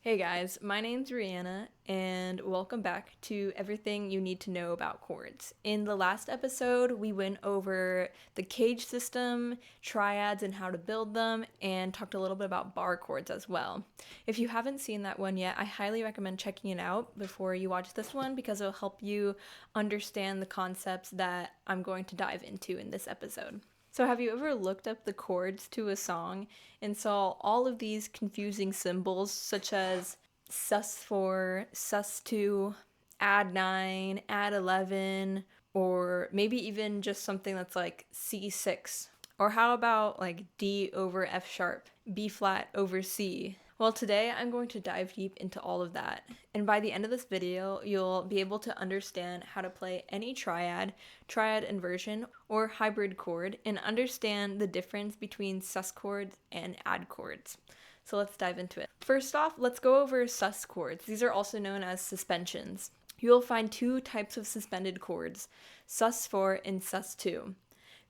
Hey guys, my name's Rihanna, and welcome back to everything you need to know about chords. In the last episode, we went over the cage system, triads, and how to build them, and talked a little bit about bar chords as well. If you haven't seen that one yet, I highly recommend checking it out before you watch this one because it'll help you understand the concepts that I'm going to dive into in this episode. So, have you ever looked up the chords to a song and saw all of these confusing symbols, such as sus4, sus2, add 9, add 11, or maybe even just something that's like C6? Or how about like D over F sharp, B flat over C? Well, today I'm going to dive deep into all of that. And by the end of this video, you'll be able to understand how to play any triad, triad inversion, or hybrid chord, and understand the difference between sus chords and add chords. So let's dive into it. First off, let's go over sus chords. These are also known as suspensions. You will find two types of suspended chords, sus4 and sus2.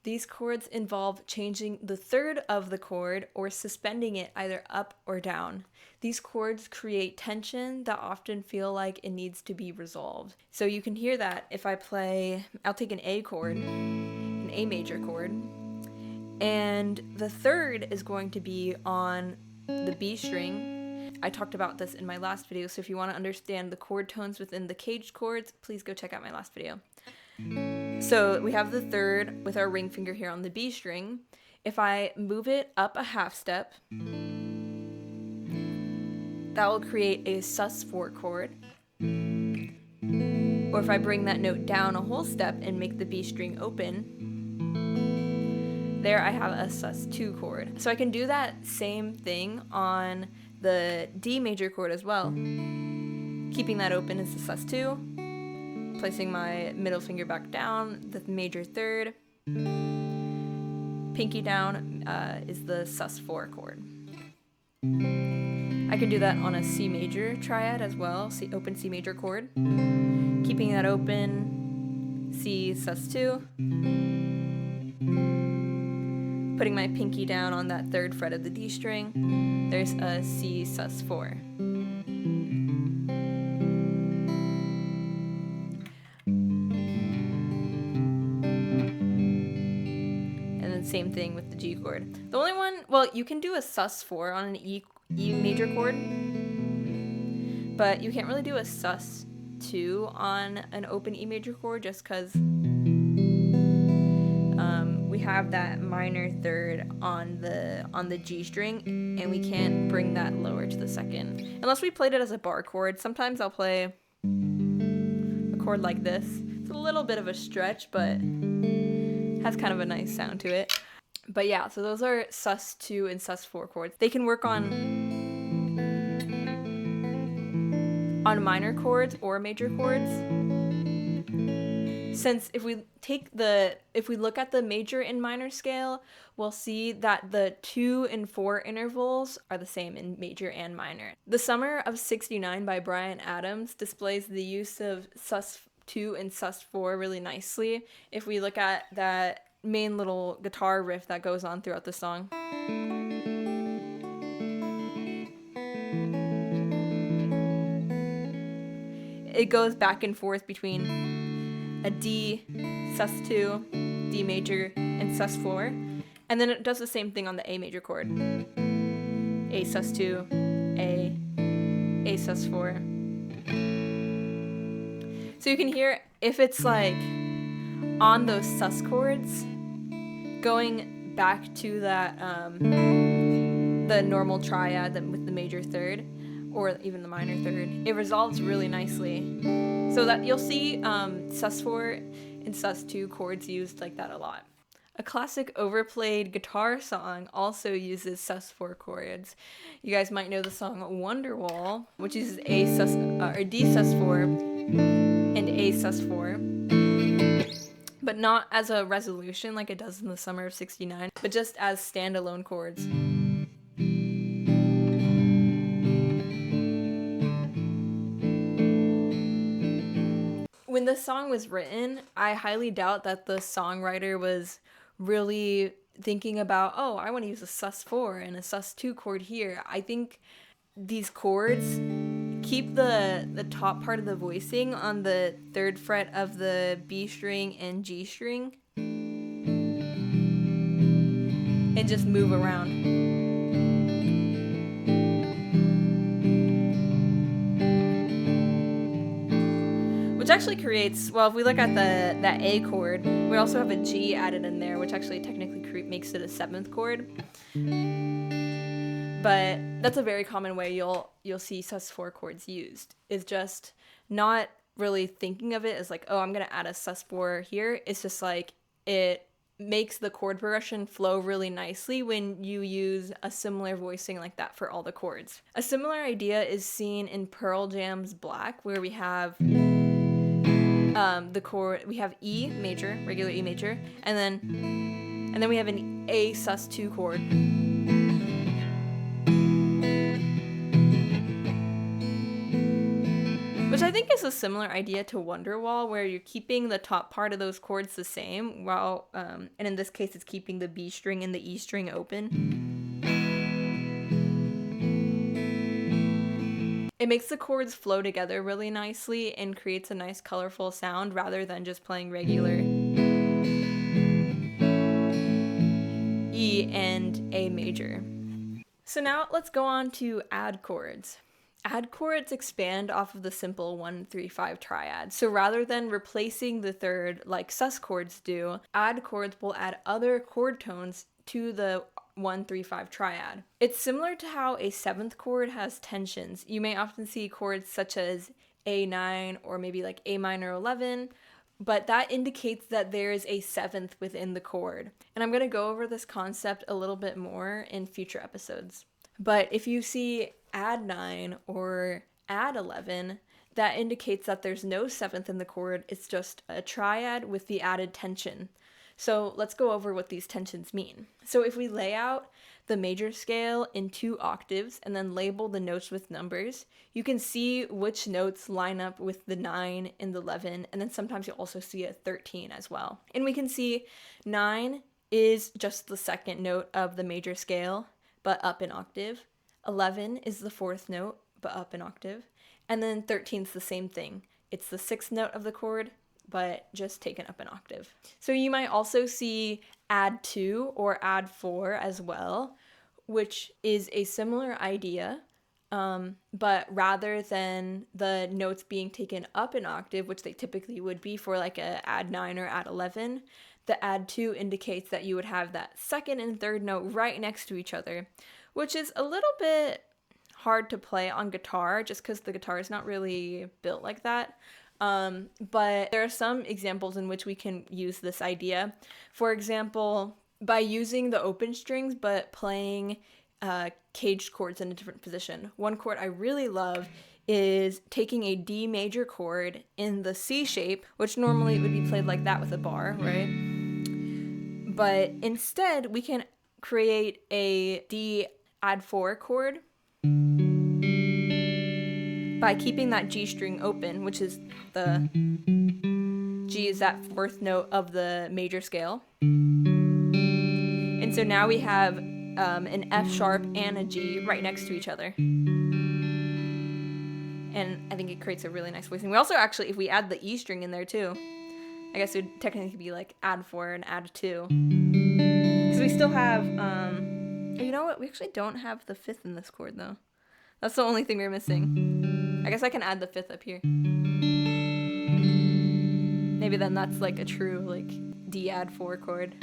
These chords involve changing the third of the chord or suspending it either up or down. These chords create tension that often feel like it needs to be resolved. So you can hear that if I'll take an A chord, an A major chord, and the third is going to be on the B string. I talked about this in my last video, so if you want to understand the chord tones within the caged chords, please go check out my last video. So we have the third with our ring finger here on the B string. If I move it up a half step, that will create a sus4 chord. Or if I bring that note down a whole step and make the B string open, there I have a sus2 chord. So I can do that same thing on the D major chord as well. Keeping that open is the sus2. Placing my middle finger back down, the major third. Pinky down is the sus4 chord. I can do that on a C major triad as well, open C major chord. Keeping that open, C sus2. Putting my pinky down on that third fret of the D string, there's a C sus4. Same thing with the G chord. The only one, well, you can do a sus4 on an E major chord, but you can't really do a sus2 on an open E major chord just because we have that minor third on the G string, and we can't bring that lower to the second unless we played it as a bar chord. Sometimes I'll play a chord like this. It's a little bit of a stretch, but has kind of a nice sound to it. But yeah, so those are sus2 and sus4 chords. They can work on minor chords or major chords. Since if we look at the major and minor scale, we'll see that the 2 and 4 intervals are the same in major and minor. The Summer of '69 by Bryan Adams displays the use of sus2 and sus4 really nicely. If we look at that main little guitar riff that goes on throughout the song. It goes back and forth between a D, sus2, D major, and sus4, and then it does the same thing on the A major chord. A sus2, A sus4. So you can hear if it's like on those sus chords, going back to that the normal triad with the major third or even the minor third, it resolves really nicely. So that you'll see sus4 and sus2 chords used like that a lot. A classic overplayed guitar song also uses sus4 chords. You guys might know the song Wonderwall, which uses D sus4 and A sus4. But not as a resolution like it does in the Summer of '69, but just as standalone chords. When this song was written, I highly doubt that the songwriter was really thinking about, oh, I want to use a sus4 and a sus2 chord here. I think these chords keep the top part of the voicing on the 3rd fret of the B string and G string and just move around. Which actually creates, well, if we look at that A chord, we also have a G added in there, which actually technically makes it a 7th chord. But that's a very common way you'll see sus4 chords used, is just not really thinking of it as like, oh, I'm going to add a sus4 here. It's just like it makes the chord progression flow really nicely when you use a similar voicing like that for all the chords. A similar idea is seen in Pearl Jam's Black, where we have the chord, we have E major, regular E major, and then we have an A sus2 chord. Which I think is a similar idea to Wonderwall, where you're keeping the top part of those chords the same, while, and in this case it's keeping the B string and the E string open. It makes the chords flow together really nicely and creates a nice colorful sound rather than just playing regular E and A major. So now let's go on to add chords. Add chords expand off of the simple 1-3-5 triad. So rather than replacing the 3rd like sus chords do, add chords will add other chord tones to the 1-3-5 triad. It's similar to how a 7th chord has tensions. You may often see chords such as A9 or maybe like A minor 11, but that indicates that there is a 7th within the chord. And I'm going to go over this concept a little bit more in future episodes. But if you see add 9 or add 11, that indicates that there's no 7th in the chord. It's just a triad with the added tension. So let's go over what these tensions mean. So if we lay out the major scale in 2 octaves and then label the notes with numbers, you can see which notes line up with the 9 and the 11, and then sometimes you'll also see a 13 as well. And we can see 9 is just the 2nd note of the major scale, but up an octave. 11 is the 4th note, but up an octave. And then 13 is the same thing. It's the 6th note of the chord, but just taken up an octave. So you might also see add 2 or add 4 as well, which is a similar idea, but rather than the notes being taken up an octave, which they typically would be for like a add 9 or add 11, the add 2 indicates that you would have that 2nd and 3rd note right next to each other, which is a little bit hard to play on guitar just because the guitar is not really built like that. But there are some examples in which we can use this idea. For example, by using the open strings but playing caged chords in a different position. One chord I really love is taking a D major chord in the C shape, which normally would be played like that with a bar, right? But instead, we can create a D add 4 chord by keeping that G string open, which is the G is that 4th note of the major scale. And so now we have an F sharp and a G right next to each other. And I think it creates a really nice voicing. We also actually, if we add the E string in there too, I guess it would technically be like add 4 and add 2. Because we still have, you know what? We actually don't have the 5th in this chord though. That's the only thing we're missing. I guess I can add the 5th up here. Maybe then that's like a true like D add 4 chord.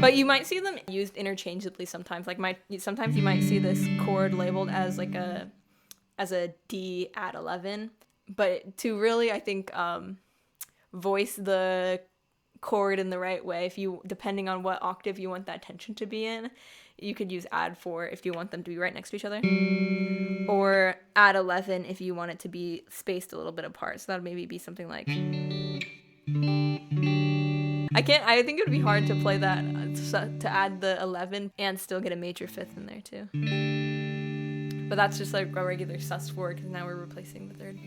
But you might see them used interchangeably sometimes. Like sometimes you might see this chord labeled as like a D add 11. But to really, I think, voice the chord in the right way, if you, depending on what octave you want that tension to be in, you could use add 4 if you want them to be right next to each other, or add 11 if you want it to be spaced a little bit apart. So that would maybe be something like, I think it would be hard to play that, to add the 11 and still get a major 5th in there too. But that's just like a regular sus4 because now we're replacing the 3rd.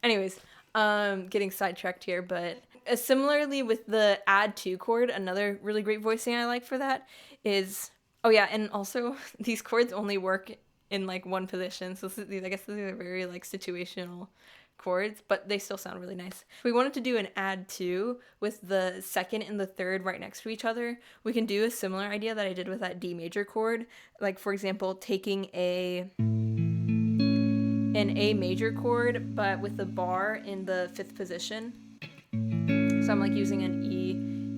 Anyways, getting sidetracked here, but similarly with the add 2 chord, another really great voicing I like for that is, oh yeah, and also these chords only work in like one position. So these, I guess these are very like situational chords, but they still sound really nice. If we wanted to do an add two with the second and the third right next to each other, we can do a similar idea that I did with that D major chord. Like for example, taking an A major chord, but with the bar in the fifth position. So I'm like using an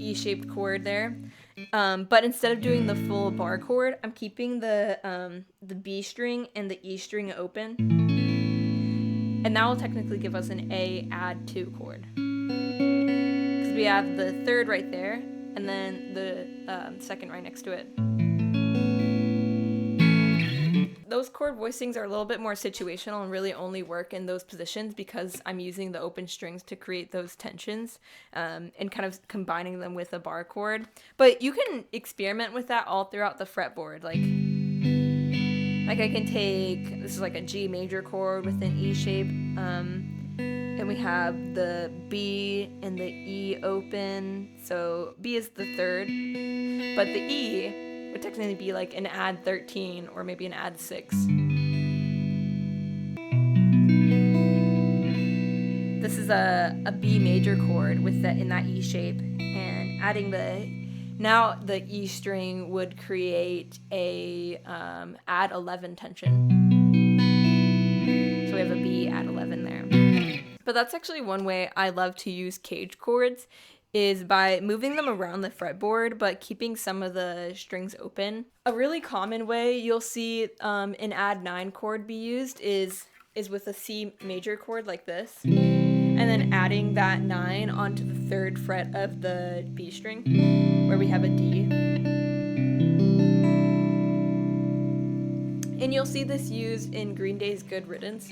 E-shaped chord there. But instead of doing the full bar chord, I'm keeping the B string and the E string open. And that will technically give us an A add 2 chord. Because we have the third right there, and then the second right next to it. Those chord voicings are a little bit more situational and really only work in those positions because I'm using the open strings to create those tensions and kind of combining them with a bar chord. But you can experiment with that all throughout the fretboard. Like I can take, this is like a G major chord with an E shape, and we have the B and the E open. So B is the third, but the E would technically be like an add 13 or maybe an add 6. This is a B major chord with that in that E shape, and adding now the E string would create a add 11 tension. So we have a B add 11 there. But that's actually one way I love to use cage chords, is by moving them around the fretboard but keeping some of the strings open. A really common way you'll see an add 9 chord be used is with a C major chord like this, and then adding that 9 onto the third fret of the B string where we have a D. And you'll see this used in Green Day's Good Riddance.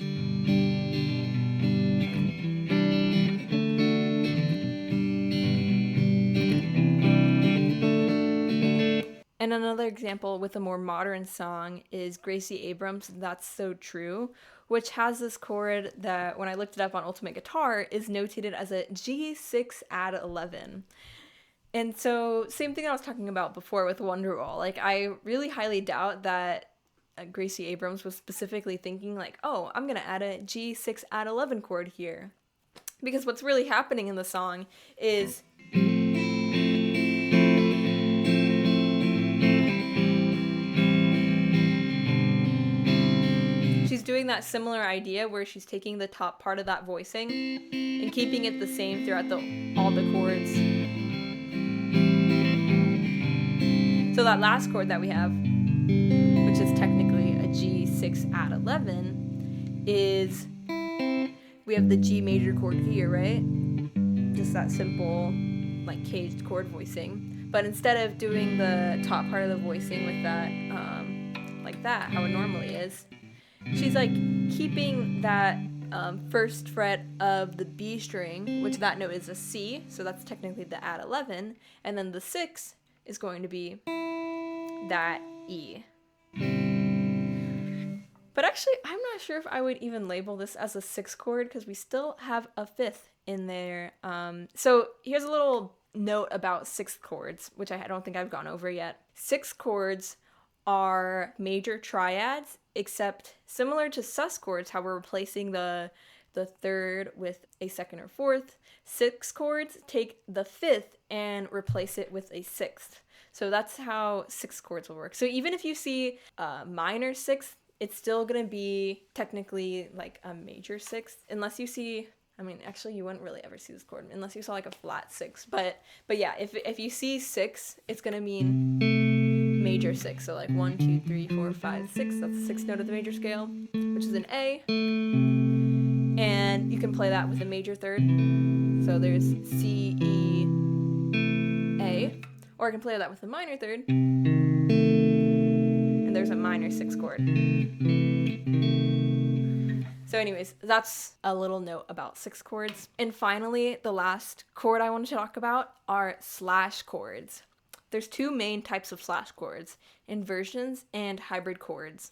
And another example with a more modern song is Gracie Abrams' That's So True, which has this chord that, when I looked it up on Ultimate Guitar, is notated as a G6 add 11. And so, same thing I was talking about before with Wonderwall. Like, I really highly doubt that Gracie Abrams was specifically thinking like, oh, I'm going to add a G6 add 11 chord here. Because what's really happening in the song is she's doing that similar idea where she's taking the top part of that voicing and keeping it the same throughout all the chords. So that last chord that we have, which is technically a G6 add 11, is we have the G major chord here, right? Just that simple, like caged chord voicing. But instead of doing the top part of the voicing with that, like that, how it normally is, she's like keeping that first fret of the B string, which that note is a C, so that's technically the add 11, and then the 6 is going to be that E. But actually, I'm not sure if I would even label this as a 6 chord because we still have a 5th in there. So here's a little note about 6th chords, which I don't think I've gone over yet. 6th chords are major triads, except similar to sus chords, how we're replacing the third with a second or fourth. 6th chords take the 5th and replace it with a 6th. So that's how 6th chords will work. So even if you see a minor 6th, it's still gonna be technically like a major 6th, unless you see, I mean, actually you wouldn't really ever see this chord unless you saw like a flat 6. But yeah, if you see 6, it's gonna mean major 6. So like 1, 2, 3, 4, 5, 6. That's the 6th note of the major scale, which is an A. And you can play that with a major third. So there's C, E, A. Or I can play that with a minor third. And there's a minor 6 chord. So anyways, that's a little note about 6 chords. And finally, the last chord I want to talk about are slash chords. There's 2 main types of slash chords, inversions and hybrid chords.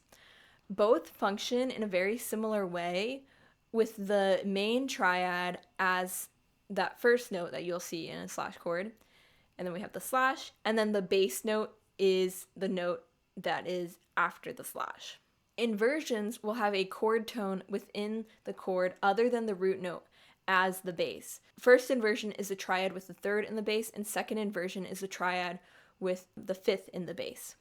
Both function in a very similar way, with the main triad as that first note that you'll see in a slash chord. And then we have the slash, and then the bass note is the note that is after the slash. Inversions will have a chord tone within the chord other than the root note as the bass. First inversion is a triad with the third in the bass, and second inversion is a triad with the fifth in the bass.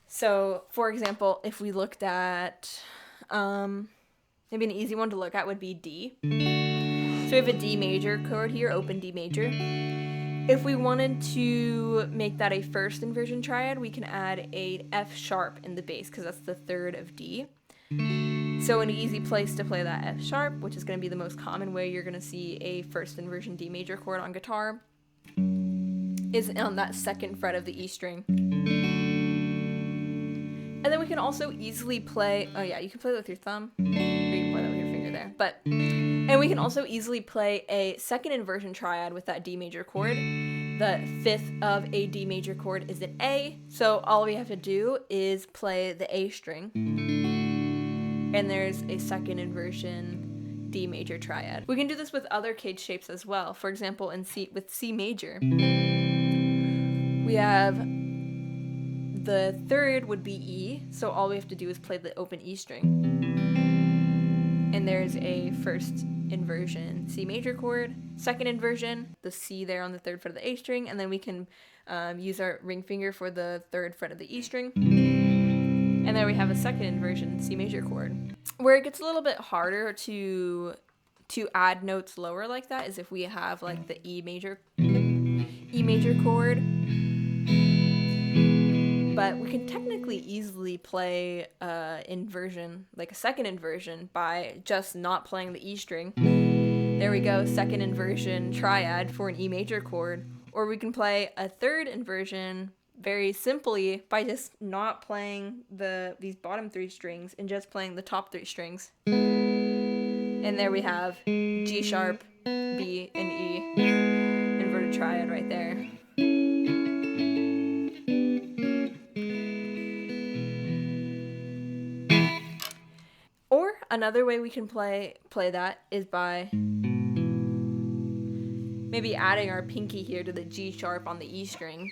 So, for example, if we looked at, maybe an easy one to look at would be D. So we have a D major chord here, open D major. If we wanted to make that a first inversion triad, we can add a F sharp in the bass because that's the third of D. So an easy place to play that F sharp, which is going to be the most common way you're going to see a first inversion D major chord on guitar, is on that second fret of the E string. And then we can also easily play, oh yeah, you can play that with your thumb, or you can play that with your finger there, and we can also easily play a second inversion triad with that D major chord. The fifth of a D major chord is an A, so all we have to do is play the A string, and there's a second inversion D major triad. We can do this with other cage shapes as well. For example, with C major, we have the third would be E, so all we have to do is play the open E string. And there's a first inversion C major chord, second inversion, the C there on the third fret of the A string, and then we can use our ring finger for the third fret of the E string. And there we have a second inversion C major chord. Where it gets a little bit harder to add notes lower like that is if we have like the E major chord. But we can technically easily play inversion, like a second inversion, by just not playing the E string. There we go, second inversion triad for an E major chord. Or we can play a third inversion very simply by just not playing these bottom three strings and just playing the top three strings. And there we have G sharp, B, and E inverted triad right there. Or another way we can play that is by maybe adding our pinky here to the G sharp on the E string.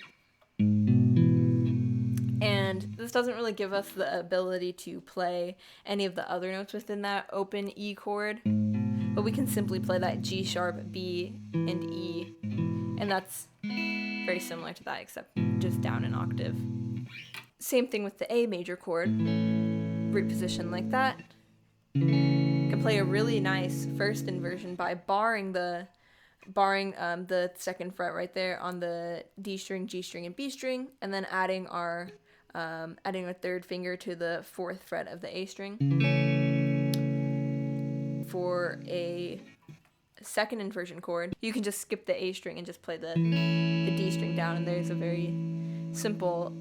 And this doesn't really give us the ability to play any of the other notes within that open E chord, but we can simply play that G sharp, B, and E, and that's very similar to that except just down an octave. Same thing with the A major chord, root position like that. Can play a really nice first inversion by barring the second fret right there on the D string, G string, and B string, and then adding our third finger to the fourth fret of the A string. For a second inversion chord, you can just skip the A string and just play the D string down, and there's a very simple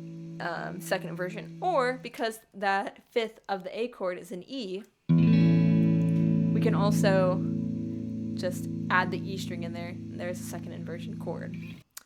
second inversion. Or because that fifth of the A chord is an E, we can also just add the E string in there, and there's a second inversion chord.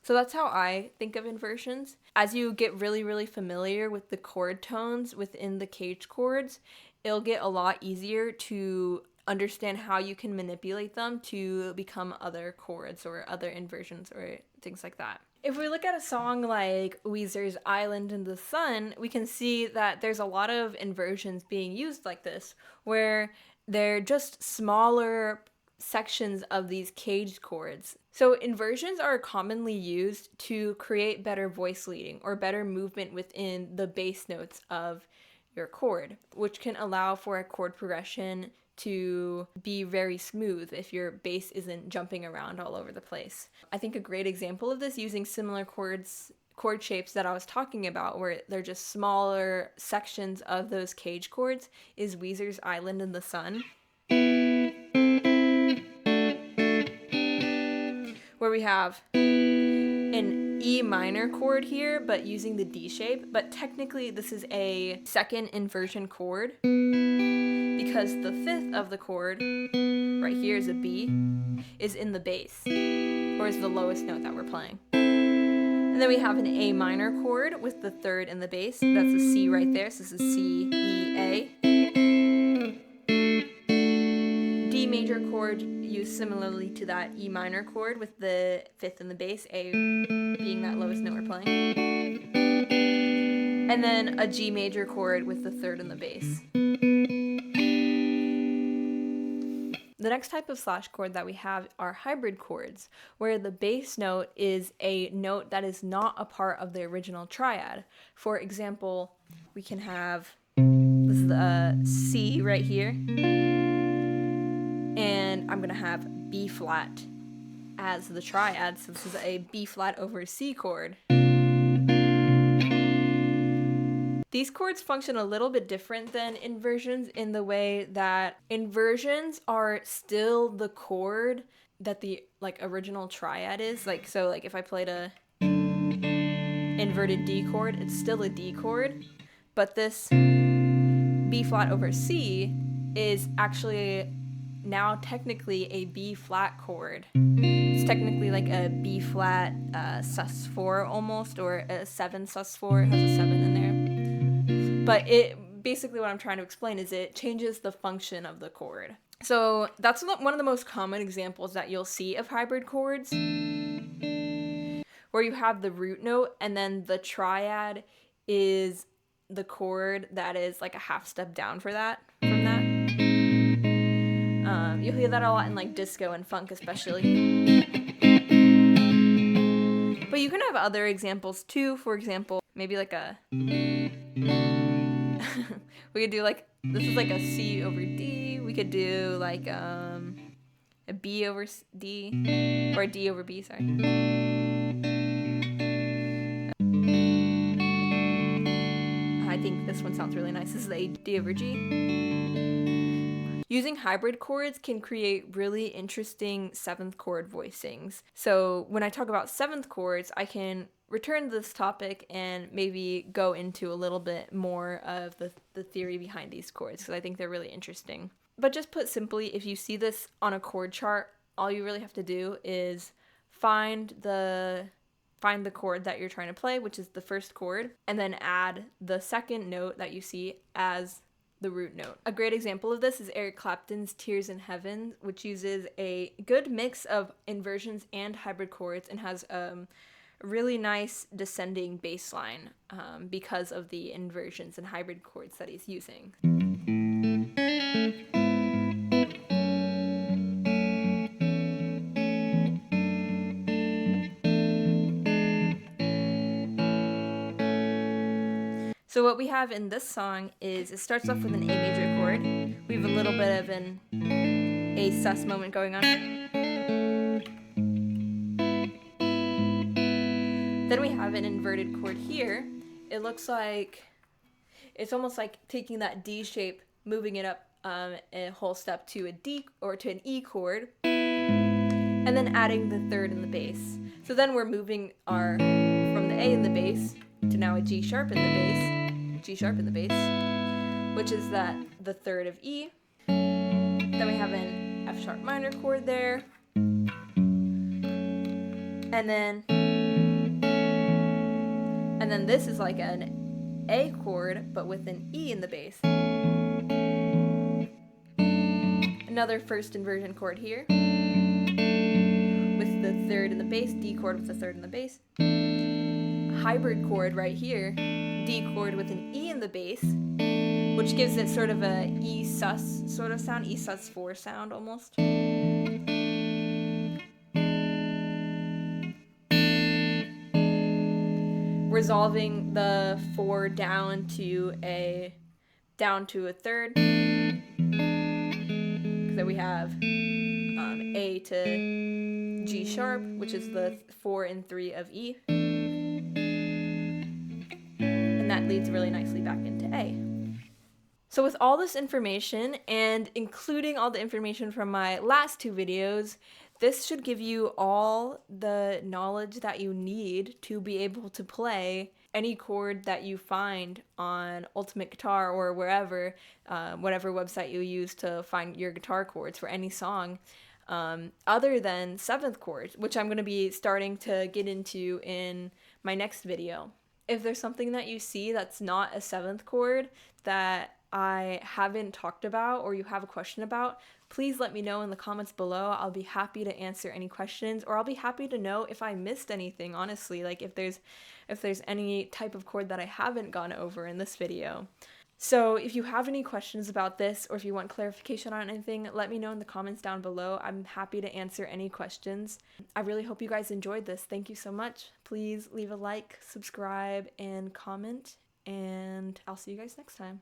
So that's how I think of inversions. As you get really, really familiar with the chord tones within the cage chords, it'll get a lot easier to understand how you can manipulate them to become other chords or other inversions or things like that. If we look at a song like Weezer's Island in the Sun, we can see that there's a lot of inversions being used like this, where they're just smaller sections of these caged chords. So inversions are commonly used to create better voice leading or better movement within the bass notes of your chord, which can allow for a chord progression to be very smooth if your bass isn't jumping around all over the place. I think a great example of this, using similar chord shapes that I was talking about, where they're just smaller sections of those cage chords, is Weezer's Island in the Sun, where we have an E minor chord here, but using the D shape. But technically this is a second inversion chord because the fifth of the chord right here is a B, is in the bass, or is the lowest note that we're playing. And then we have an A minor chord with the third in the bass. That's a C right there, so this is C, E, A. D major chord used similarly to that E minor chord with the fifth in the bass, A being that lowest note we're playing. And then a G major chord with the third in the bass. The next type of slash chord that we have are hybrid chords, where the bass note is a note that is not a part of the original triad. For example, we can have, this is the C right here, and I'm gonna have B flat as the triad, so this is a B flat over C chord. These chords function a little bit different than inversions in the way that inversions are still the chord that the original triad is. So if I played a inverted D chord, it's still a D chord, but this B flat over C is actually now technically a B flat chord. It's technically like a B flat sus4 almost, or a 7 sus4. It has a 7 in there. But it basically, what I'm trying to explain is it changes the function of the chord. So that's one of the most common examples that you'll see of hybrid chords, where you have the root note and then the triad is the chord that is like a half step down from that. You'll hear that a lot in like disco and funk especially. But you can have other examples too. For example, maybe like a we could do like, this is like a C over D. We could do like a B over D, or a D over B, sorry. I think this one sounds really nice. This is a D over G. Using hybrid chords can create really interesting 7th chord voicings. So when I talk about 7th chords, I can return to this topic and maybe go into a little bit more of the theory behind these chords, because I think they're really interesting. But just put simply, if you see this on a chord chart, all you really have to do is find the chord that you're trying to play, which is the first chord, and then add the second note that you see as the root note. A great example of this is Eric Clapton's Tears in Heaven, which uses a good mix of inversions and hybrid chords and has a really nice descending bass line because of the inversions and hybrid chords that he's using. So what we have in this song is, it starts off with an A major chord. We have a little bit of an A sus moment going on. Then we have an inverted chord here. It looks like, it's almost like taking that D shape, moving it up a whole step to a D or to an E chord, and then adding the third in the bass. So then we're moving from the A in the bass to now a G sharp in the bass, which is the third of E. Then we have an F sharp minor chord there, and then this is like an A chord but with an E in the bass. Another first inversion chord here with the third in the bass, D chord with the third in the bass. Hybrid chord right here, D chord with an E in the bass, which gives it sort of a E sus sort of sound, E sus4 sound almost. Resolving the 4 down to a third. So we have A to G sharp, which is the 4 and 3 of E. And that leads really nicely back into A. So with all this information, and including all the information from my last 2 videos, this should give you all the knowledge that you need to be able to play any chord that you find on Ultimate Guitar or wherever, whatever website you use to find your guitar chords for any song, other than 7th chords, which I'm going to be starting to get into in my next video. If there's something that you see that's not a 7th chord that I haven't talked about or you have a question about, please let me know in the comments below. I'll be happy to answer any questions, or I'll be happy to know if I missed anything, honestly, like if there's any type of chord that I haven't gone over in this video. So if you have any questions about this or if you want clarification on anything, let me know in the comments down below. I'm happy to answer any questions. I really hope you guys enjoyed this. Thank you so much. Please leave a like, subscribe, and comment, and I'll see you guys next time.